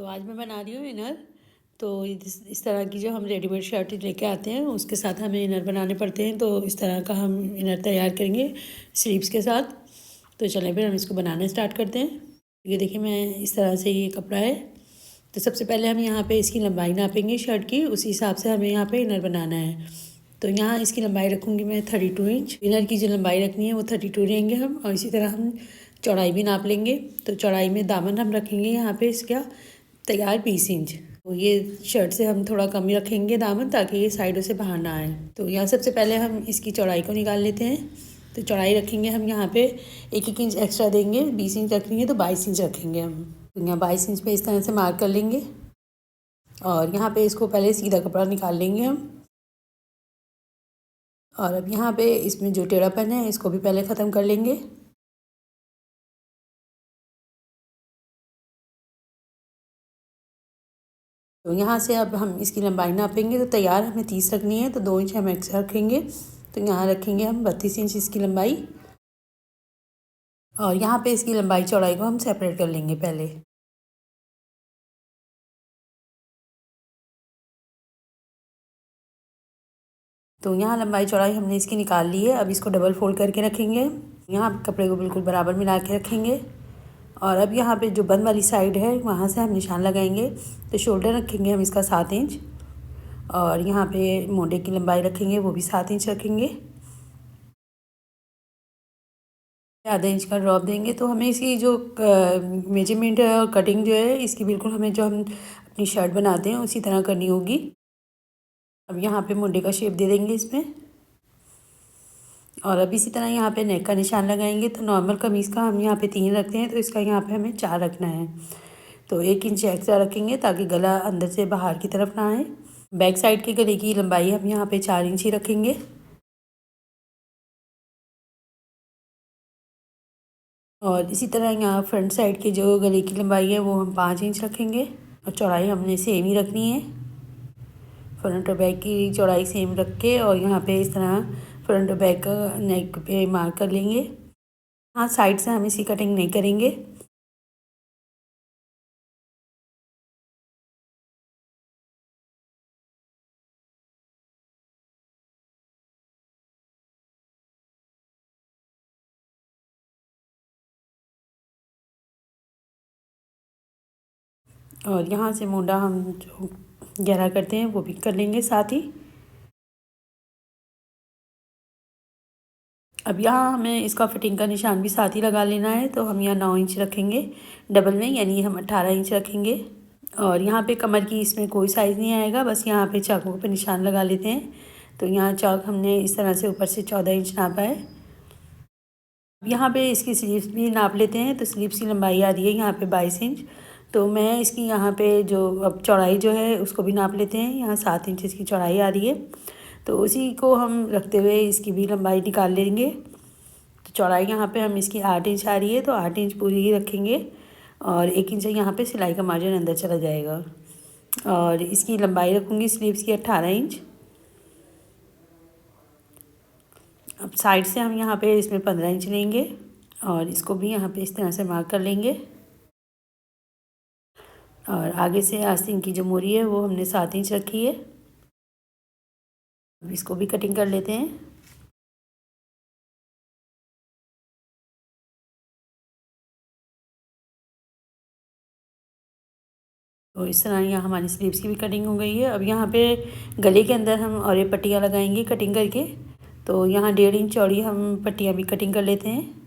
आज मैं बना रही हूँ इनर। तो इस तरह की जो हम रेडीमेड शर्ट लेके आते हैं उसके साथ हमें इनर बनाने पड़ते हैं। तो इस तरह का हम इनर तैयार करेंगे स्लीव्स के साथ। तो चलें फिर हम इसको बनाना स्टार्ट करते हैं। ये देखिए मैं इस तरह से ये कपड़ा है। तो सबसे पहले हम यहाँ पे इसकी लंबाई नापेंगे शर्ट की, उसी हिसाब से हमें यहाँ पे इनर बनाना है। तो यहाँ इसकी लंबाई रखूँगी मैं 32 इंच। इनर की जो लंबाई रखनी है वो 32 रहेंगे हम। और इसी तरह हम चौड़ाई भी नाप लेंगे। तो चौड़ाई में दामन हम रखेंगे यहाँ पे इसका तैयार 20 इंच। तो ये शर्ट से हम थोड़ा कम ही रखेंगे दामन, ताकि ये साइडों से बाहर ना आए। तो यहाँ सबसे पहले हम इसकी चौड़ाई को निकाल लेते हैं। तो चौड़ाई रखेंगे हम यहाँ पे 1-1 इंच एक्स्ट्रा देंगे। 20 इंच रखेंगे तो 22 इंच रखेंगे हम। तो यहाँ 22 इंच पे इस तरह से मार्क कर लेंगे। और यहाँ पे इसको पहले सीधा कपड़ा निकाल लेंगे हम। और अब यहाँ पे इसमें जो टेढ़ापन है इसको भी पहले ख़त्म कर लेंगे। तो यहाँ से अब हम इसकी लंबाई नापेंगे। तो तैयार हमें 30 रखनी है, तो 2 इंच हम एक्स्ट्रा रखेंगे। तो यहाँ रखेंगे हम 32 इंच इसकी लंबाई। और यहाँ पे इसकी लंबाई चौड़ाई को हम सेपरेट कर लेंगे पहले। तो यहाँ लंबाई चौड़ाई हमने इसकी निकाल ली है। अब इसको डबल फोल्ड करके रखेंगे। यहाँ कपड़े को बिल्कुल बराबर मिला के रखेंगे। और अब यहाँ पे जो बंद वाली साइड है वहाँ से हम निशान लगाएंगे। तो शोल्डर रखेंगे हम इसका 7 इंच। और यहाँ पे मोढे की लंबाई रखेंगे, वो भी 7 इंच रखेंगे। आधा इंच का ड्रॉप देंगे। तो हमें इसकी जो मेजरमेंट है और कटिंग जो है इसकी बिल्कुल हमें जो हम अपनी शर्ट बनाते हैं उसी तरह करनी होगी। अब यहाँ पे मुंडे का शेप दे देंगे इसमें। और अब इसी तरह यहाँ पे नेक का निशान लगाएंगे। तो नॉर्मल कमीज़ का हम यहाँ पे 3 रखते हैं, तो इसका यहाँ पे हमें 4 रखना है। तो 1 इंच एक्स्ट्रा रखेंगे ताकि गला अंदर से बाहर की तरफ ना आए। बैक साइड के गले की लंबाई हम यहाँ पे 4 इंच ही रखेंगे। और इसी तरह यहाँ फ्रंट साइड की जो गले की लंबाई है वो हम 5 इंच रखेंगे। और चौड़ाई हमने सेम ही रखनी है। फ्रंट और बैक की चौड़ाई सेम रख के और यहाँ पे इस तरह फ्रंट और बैक का नेक पे मार्क कर लेंगे। हाँ, साइड से हम इसकी कटिंग नहीं करेंगे। और यहाँ से मोंडा हम जो गहरा करते हैं वो भी कर लेंगे साथ ही। अब यहाँ हमें इसका फिटिंग का निशान भी साथ ही लगा लेना है। तो हम यहाँ 9 इंच रखेंगे डबल में, यानी हम 18 इंच रखेंगे। और यहाँ पे कमर की इसमें कोई साइज़ नहीं आएगा, बस यहाँ पे चाकू पे निशान लगा लेते हैं। तो यहाँ चाक हमने इस तरह से ऊपर से 14 इंच नापा है। अब यहाँ पे इसकी स्लीव्स भी नाप लेते हैं। तो स्लीव्स की लंबाई आ रही है यहाँ पे 22 इंच। तो मैं इसकी यहाँ पे जो अब चौड़ाई जो है उसको भी नाप लेते हैं। यहाँ 7 इंच इसकी चौड़ाई आ रही है। तो उसी को हम रखते हुए इसकी भी लंबाई निकाल लेंगे। तो चौड़ाई यहाँ पे हम इसकी 8 इंच आ रही है, तो 8 इंच पूरी ही रखेंगे। और 1 इंच यहाँ पे सिलाई का मार्जिन अंदर चला जाएगा। और इसकी लंबाई रखूँगी स्लीव्स की 18 इंच। अब साइड से हम यहाँ पे इसमें 15 इंच लेंगे और इसको भी यहाँ पे इस तरह से मार्क कर लेंगे। और आगे से आस्तीन की जो मोरी है वो हमने 7 इंच रखी है। अब इसको भी कटिंग कर लेते हैं। तो इस तरह यहाँ हमारी स्लीव्स की भी कटिंग हो गई है। अब यहाँ पे गले के अंदर हम और ये पट्टियाँ लगाएंगे कटिंग करके। तो यहाँ 1.5 इंच चौड़ी हम पट्टियाँ भी कटिंग कर लेते हैं।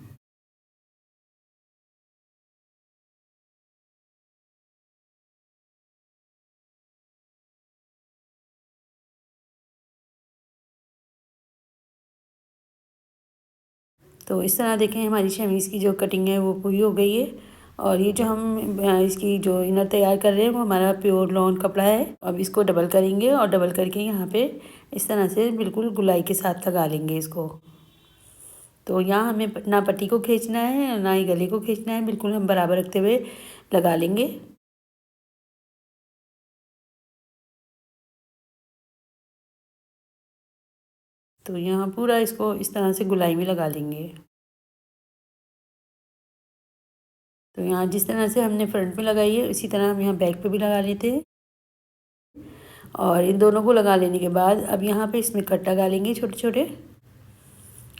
तो इस तरह देखें हमारी शमीज़ की जो कटिंग है वो पूरी हो गई है। और ये जो हम इसकी जो इनर तैयार कर रहे हैं वो हमारा प्योर लॉन कपड़ा है। अब इसको डबल करेंगे और डबल करके यहाँ पे इस तरह से बिल्कुल गुलाई के साथ लगा लेंगे इसको। तो यहाँ हमें ना पट्टी को खींचना है ना ही गले को खींचना है, बिल्कुल हम बराबर रखते हुए लगा लेंगे। तो यहाँ पूरा इसको इस तरह से गुलाई में लगा लेंगे। तो यहाँ जिस तरह से हमने फ्रंट में लगाई है उसी तरह हम यहाँ बैक पे भी लगा लेते हैं। और इन दोनों को लगा लेने के बाद अब यहाँ पे इसमें कट लगा लेंगे छोटे छोटे।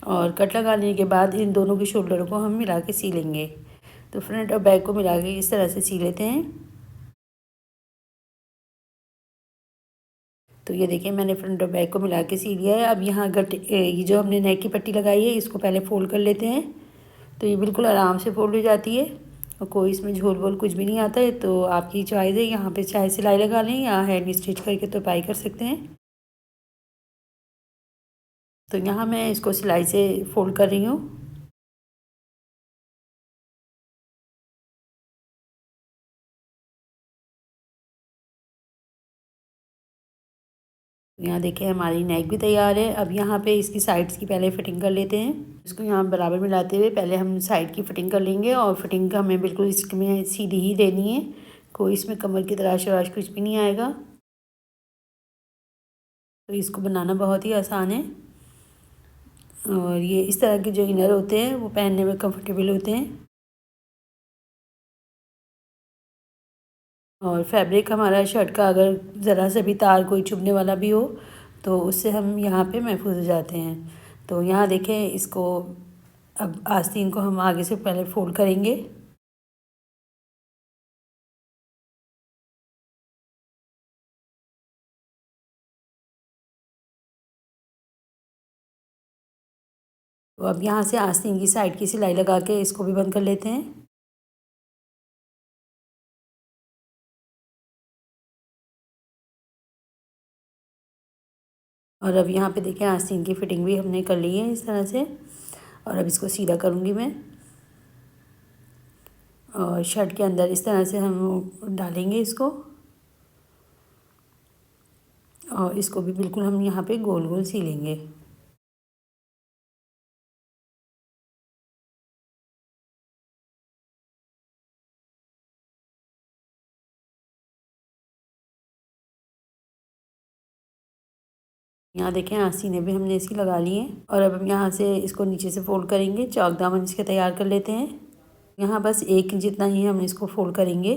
और कट लगाने के बाद इन दोनों के शोल्डरों को हम मिला के सी लेंगे। तो फ्रंट और बैक को मिला के इस तरह से सी लेते हैं। तो ये देखिए मैंने फ्रंट और बैक को मिला के सी लिया है। अब यहाँ ये जो हमने नेक की पट्टी लगाई है इसको पहले फ़ोल्ड कर लेते हैं। तो ये बिल्कुल आराम से फ़ोल्ड हो जाती है और कोई इसमें झोल वोल कुछ भी नहीं आता है। तो आपकी चॉइस है, यहाँ पे चाहे सिलाई लगा लें या हैंड स्टिच करके तुरपाई कर सकते हैं। तो यहाँ मैं इसको सिलाई से फ़ोल्ड कर रही हूँ। यहाँ देखिए हमारी नेक भी तैयार है। अब यहाँ पे इसकी साइड्स की पहले फ़िटिंग कर लेते हैं। इसको यहाँ बराबर मिलाते हुए पहले हम साइड की फ़िटिंग कर लेंगे। और फिटिंग का हमें बिल्कुल इसमें सीधी ही देनी है, कोई इसमें कमर की दराज शराज कुछ भी नहीं आएगा। तो इसको बनाना बहुत ही आसान है। और ये इस तरह के जो इनर होते हैं वो पहनने में कंफर्टेबल होते हैं। और फैब्रिक हमारा शर्ट का अगर ज़रा सा भी तार कोई चुभने वाला भी हो तो उससे हम यहाँ पे महफूज हो जाते हैं। तो यहाँ देखें इसको, अब आस्तीन को हम आगे से पहले फ़ोल्ड करेंगे। तो अब यहाँ से आस्तीन की साइड की सिलाई लगा के इसको भी बंद कर लेते हैं। और अब यहाँ पे देखें आस्तीन की फ़िटिंग भी हमने कर ली है इस तरह से। और अब इसको सीधा करूँगी मैं। और शर्ट के अंदर इस तरह से हम डालेंगे इसको। और इसको भी बिल्कुल हम यहाँ पे गोल गोल सी लेंगे। यहाँ देखें आस्तीनें भी हमने इसकी लगा ली हैं। और अब हम यहाँ से इसको नीचे से फ़ोल्ड करेंगे, चौक दामन इसके तैयार कर लेते हैं। यहाँ बस 1 इंच जितना ही हम इसको फ़ोल्ड करेंगे।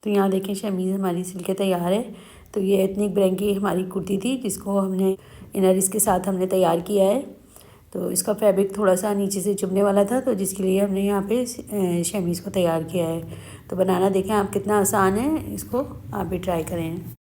तो यहाँ देखें शमीज़ हमारी सिल के तैयार है। तो ये एथनिक ब्रांड की हमारी कुर्ती थी जिसको हमने इनर इसके साथ हमने तैयार किया है। तो इसका फैब्रिक थोड़ा सा नीचे से चुभने वाला था, तो जिसके लिए हमने यहाँ पे शमीज़ को तैयार किया है। तो बनाना देखें आप कितना आसान है, इसको आप भी ट्राई करें।